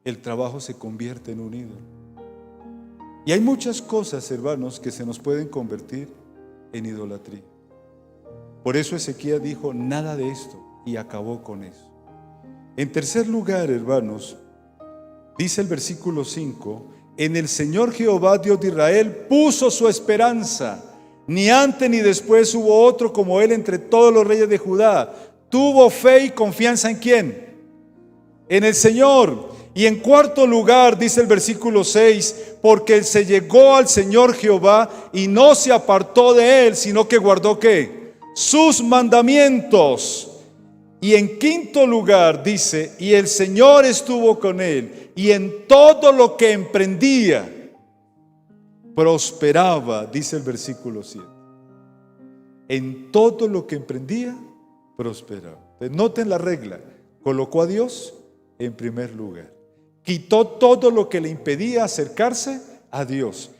[SPEAKER 2] El trabajo se convierte en un ídolo. Y hay muchas cosas, hermanos, que se nos pueden convertir en idolatría. Por eso Ezequías dijo: nada de esto, y acabó con eso. En tercer lugar, hermanos, dice el versículo 5: en el Señor Jehová, Dios de Israel, puso su esperanza. Ni antes ni después hubo otro como él entre todos los reyes de Judá. Tuvo fe y confianza ¿en quién? En el Señor. Y en cuarto lugar, dice el versículo 6, porque él se llegó al Señor Jehová y no se apartó de él, sino que guardó ¿qué? Sus mandamientos. Y en quinto lugar dice, y el Señor estuvo con él, y en todo lo que emprendía, prosperaba, dice el versículo 7. En todo lo que emprendía, prosperaba. Entonces, noten la regla, colocó a Dios en primer lugar. Quitó todo lo que le impedía acercarse a Dios.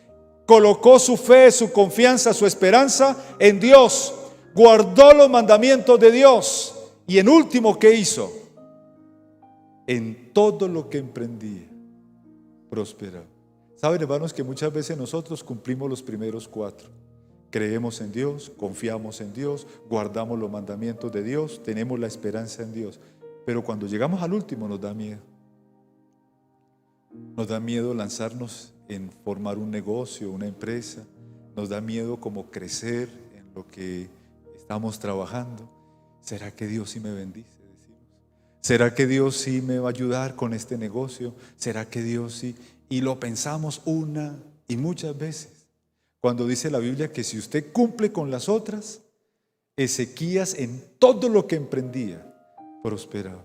[SPEAKER 2] Colocó su fe, su confianza, su esperanza en Dios. Guardó los mandamientos de Dios. Y en último, ¿qué hizo? En todo lo que emprendía, prosperaba. Saben, hermanos, que muchas veces nosotros cumplimos los primeros 4. Creemos en Dios, confiamos en Dios, guardamos los mandamientos de Dios, tenemos la esperanza en Dios. Pero cuando llegamos al último nos da miedo. Nos da miedo lanzarnos en formar un negocio, una empresa. Nos da miedo como crecer en lo que estamos trabajando. ¿Será que Dios sí me bendice? Decimos. ¿Será que Dios sí me va a ayudar con este negocio? ¿Será que Dios sí? Y lo pensamos una y muchas veces. Cuando dice la Biblia que si usted cumple con las otras, Ezequías en todo lo que emprendía, prosperaba.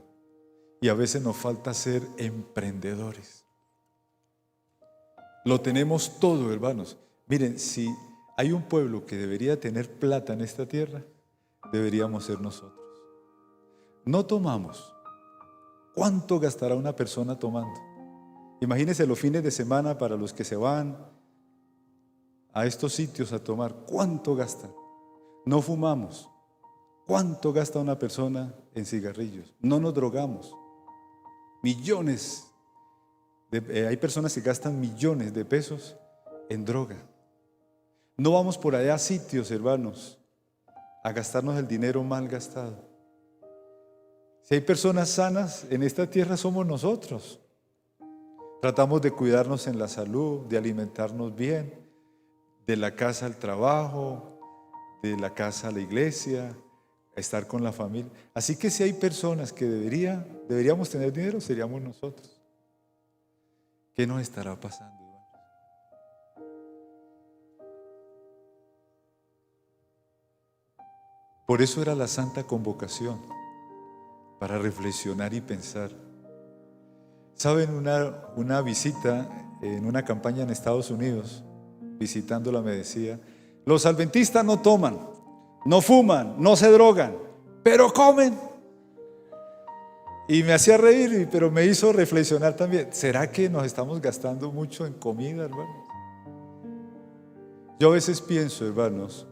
[SPEAKER 2] Y a veces nos falta ser emprendedores. Lo tenemos todo, hermanos. Miren, si hay un pueblo que debería tener plata en esta tierra, deberíamos ser nosotros. No tomamos. ¿Cuánto gastará una persona tomando? Imagínense los fines de semana para los que se van a estos sitios a tomar. ¿Cuánto gastan? No fumamos. ¿Cuánto gasta una persona en cigarrillos? No nos drogamos. Millones. Hay personas que gastan millones de pesos en droga. No vamos por allá a sitios, hermanos, a gastarnos el dinero mal gastado. Si hay personas sanas en esta tierra somos nosotros. Tratamos de cuidarnos en la salud, de alimentarnos bien, de la casa al trabajo, de la casa a la iglesia, a estar con la familia. Así que si hay personas que deberíamos tener dinero, seríamos nosotros. ¿Qué nos estará pasando, hermanos? Por eso era la santa convocación, para reflexionar y pensar. ¿Saben? Una visita en una campaña en Estados Unidos, visitándola me decía, los adventistas no toman, no fuman, no se drogan, pero comen. Y me hacía reír, pero me hizo reflexionar también. ¿Será que nos estamos gastando mucho en comida, hermanos? Yo a veces pienso, hermanos,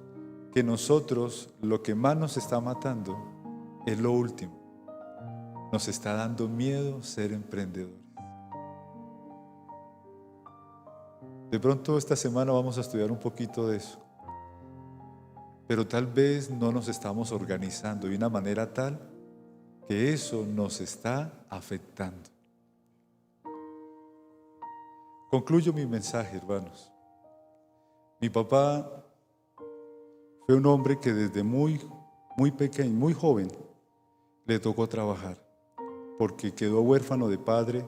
[SPEAKER 2] que nosotros lo que más nos está matando es lo último. Nos está dando miedo ser emprendedores. De pronto esta semana vamos a estudiar un poquito de eso. Pero tal vez no nos estamos organizando de una manera tal que eso nos está afectando. Concluyo mi mensaje, hermanos. Mi papá fue un hombre que desde muy pequeño, muy joven, le tocó trabajar, porque quedó huérfano de padre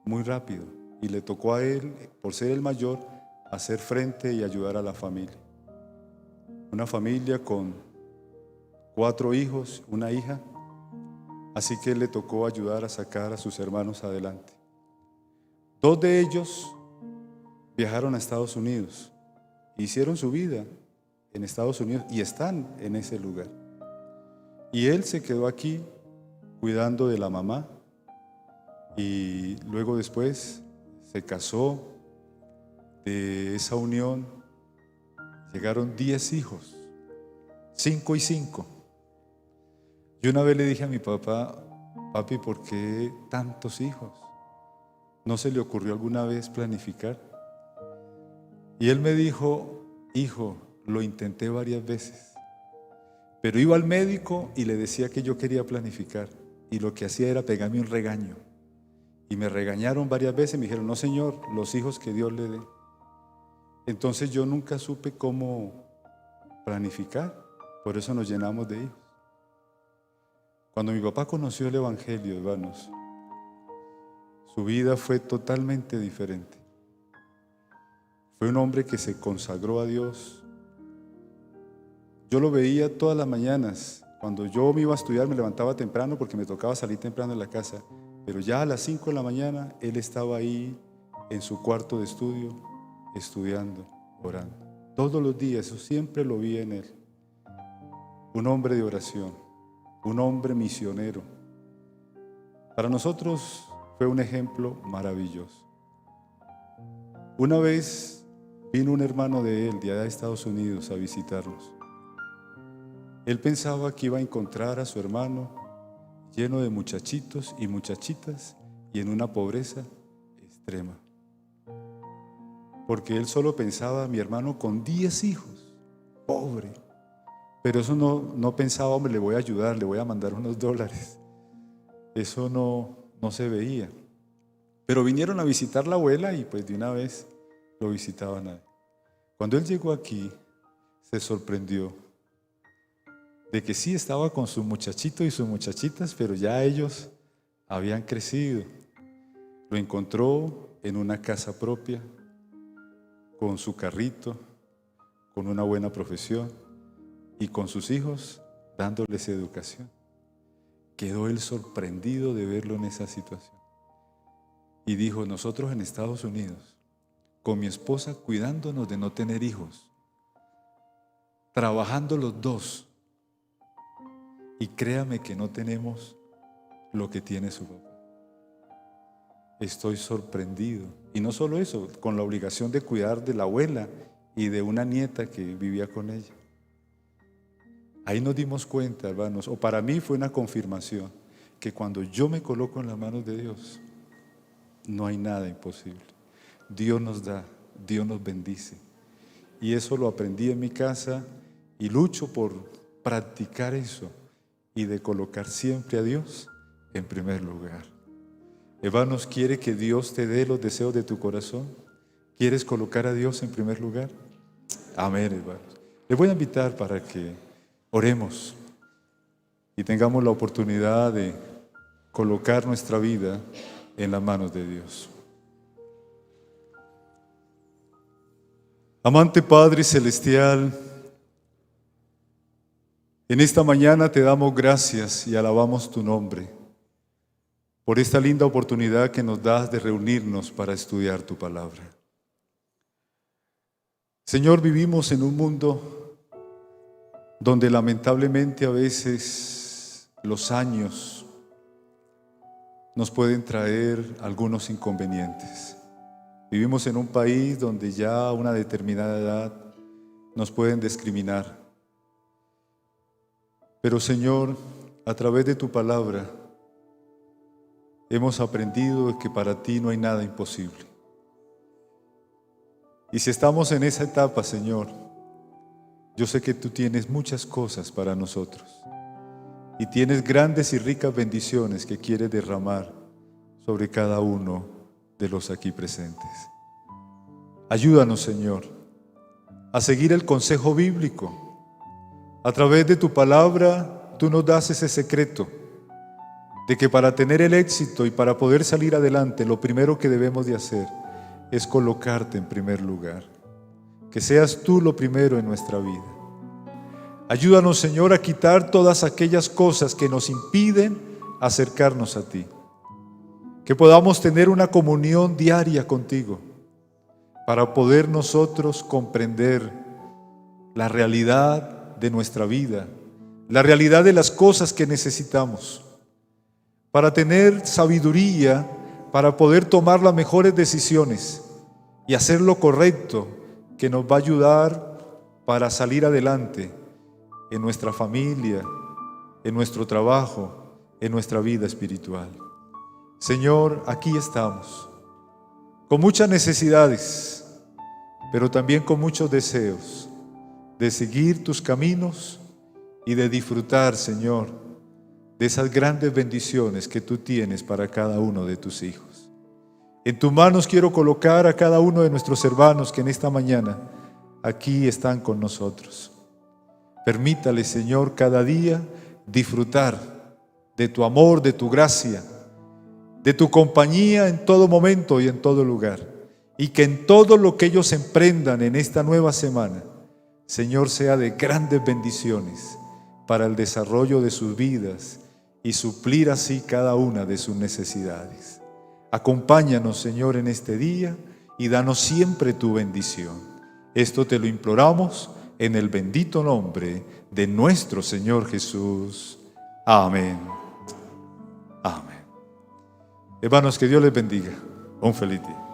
[SPEAKER 2] muy rápido y le tocó a él, por ser el mayor, hacer frente y ayudar a la familia. Una familia con 4 hijos, una hija. Así que le tocó ayudar a sacar a sus hermanos adelante. 2 de ellos viajaron a Estados Unidos, hicieron su vida en Estados Unidos y están en ese lugar. Y él se quedó aquí cuidando de la mamá y luego después se casó. De esa unión llegaron 10 hijos, 5 y 5. Yo una vez le dije a mi papá, papi, ¿por qué tantos hijos? ¿No se le ocurrió alguna vez planificar? Y él me dijo, hijo, lo intenté varias veces, pero iba al médico y le decía que yo quería planificar y lo que hacía era pegarme un regaño. Y me regañaron varias veces y me dijeron, no señor, los hijos que Dios le dé. Entonces yo nunca supe cómo planificar, por eso nos llenamos de hijos. Cuando mi papá conoció el Evangelio, hermanos, Su vida fue totalmente diferente. Fue un hombre que se consagró a Dios. Yo lo veía todas las mañanas. Cuando yo me iba a estudiar me levantaba temprano porque me tocaba salir temprano de la casa. Pero ya a las 5 de la mañana él estaba ahí en su cuarto de estudio, estudiando, orando. Todos los días, eso siempre lo vi en él. Un hombre de oración, un hombre misionero. Para nosotros fue un ejemplo maravilloso. Una vez vino un hermano de él, de allá de Estados Unidos, a visitarnos. Él pensaba que iba a encontrar a su hermano lleno de muchachitos y muchachitas y en una pobreza extrema. Porque él solo pensaba, mi hermano con 10 hijos, pobre. Pero eso no pensaba, hombre, le voy a ayudar, le voy a mandar unos dólares. Eso no se veía. Pero vinieron a visitar la abuela y pues de una vez lo visitaban a él. Cuando él llegó aquí, se sorprendió de que sí estaba con su muchachito y sus muchachitas, pero ya ellos habían crecido. Lo encontró en una casa propia, con su carrito, con una buena profesión y con sus hijos dándoles educación. Quedó él sorprendido de verlo en esa situación. Y dijo, nosotros en Estados Unidos, con mi esposa cuidándonos de no tener hijos, trabajando los dos, y créame que no tenemos lo que tiene su papá. Estoy sorprendido. Y no solo eso, con la obligación de cuidar de la abuela y de una nieta que vivía con ella. Ahí nos dimos cuenta, hermanos, o para mí fue una confirmación, que cuando yo me coloco en las manos de Dios, no hay nada imposible. Dios nos da, Dios nos bendice. Y eso lo aprendí en mi casa y lucho por practicar eso y de colocar siempre a Dios en primer lugar. Hermanos, ¿quiere que Dios te dé los deseos de tu corazón? ¿Quieres colocar a Dios en primer lugar? Amén, hermanos. Les voy a invitar para que oremos y tengamos la oportunidad de colocar nuestra vida en las manos de Dios. Amante Padre Celestial, en esta mañana te damos gracias y alabamos tu nombre por esta linda oportunidad que nos das de reunirnos para estudiar tu palabra. Señor, vivimos en un mundo donde lamentablemente a veces los años nos pueden traer algunos inconvenientes. Vivimos en un país donde ya a una determinada edad nos pueden discriminar. Pero Señor, a través de tu palabra hemos aprendido que para ti no hay nada imposible. Y si estamos en esa etapa, Señor, yo sé que tú tienes muchas cosas para nosotros y tienes grandes y ricas bendiciones que quieres derramar sobre cada uno de los aquí presentes. Ayúdanos, Señor, a seguir el consejo bíblico. A través de tu palabra, tú nos das ese secreto de que para tener el éxito y para poder salir adelante, lo primero que debemos de hacer es colocarte en primer lugar. Que seas tú lo primero en nuestra vida. Ayúdanos, Señor, a quitar todas aquellas cosas que nos impiden acercarnos a ti. Que podamos tener una comunión diaria contigo para poder nosotros comprender la realidad de nuestra vida, la realidad de las cosas que necesitamos, para tener sabiduría, para poder tomar las mejores decisiones y hacer lo correcto que nos va a ayudar para salir adelante en nuestra familia, en nuestro trabajo, en nuestra vida espiritual. Señor, aquí estamos, con muchas necesidades, pero también con muchos deseos de seguir tus caminos y de disfrutar, Señor, de esas grandes bendiciones que tú tienes para cada uno de tus hijos. En tus manos quiero colocar a cada uno de nuestros hermanos que en esta mañana aquí están con nosotros. Permítale, Señor, cada día disfrutar de tu amor, de tu gracia, de tu compañía en todo momento y en todo lugar. Y que en todo lo que ellos emprendan en esta nueva semana, Señor, sea de grandes bendiciones para el desarrollo de sus vidas y suplir así cada una de sus necesidades. Acompáñanos, Señor, en este día y danos siempre tu bendición. Esto te lo imploramos en el bendito nombre de nuestro Señor Jesús. Amén. Amén. Hermanos, que Dios les bendiga. Un feliz día.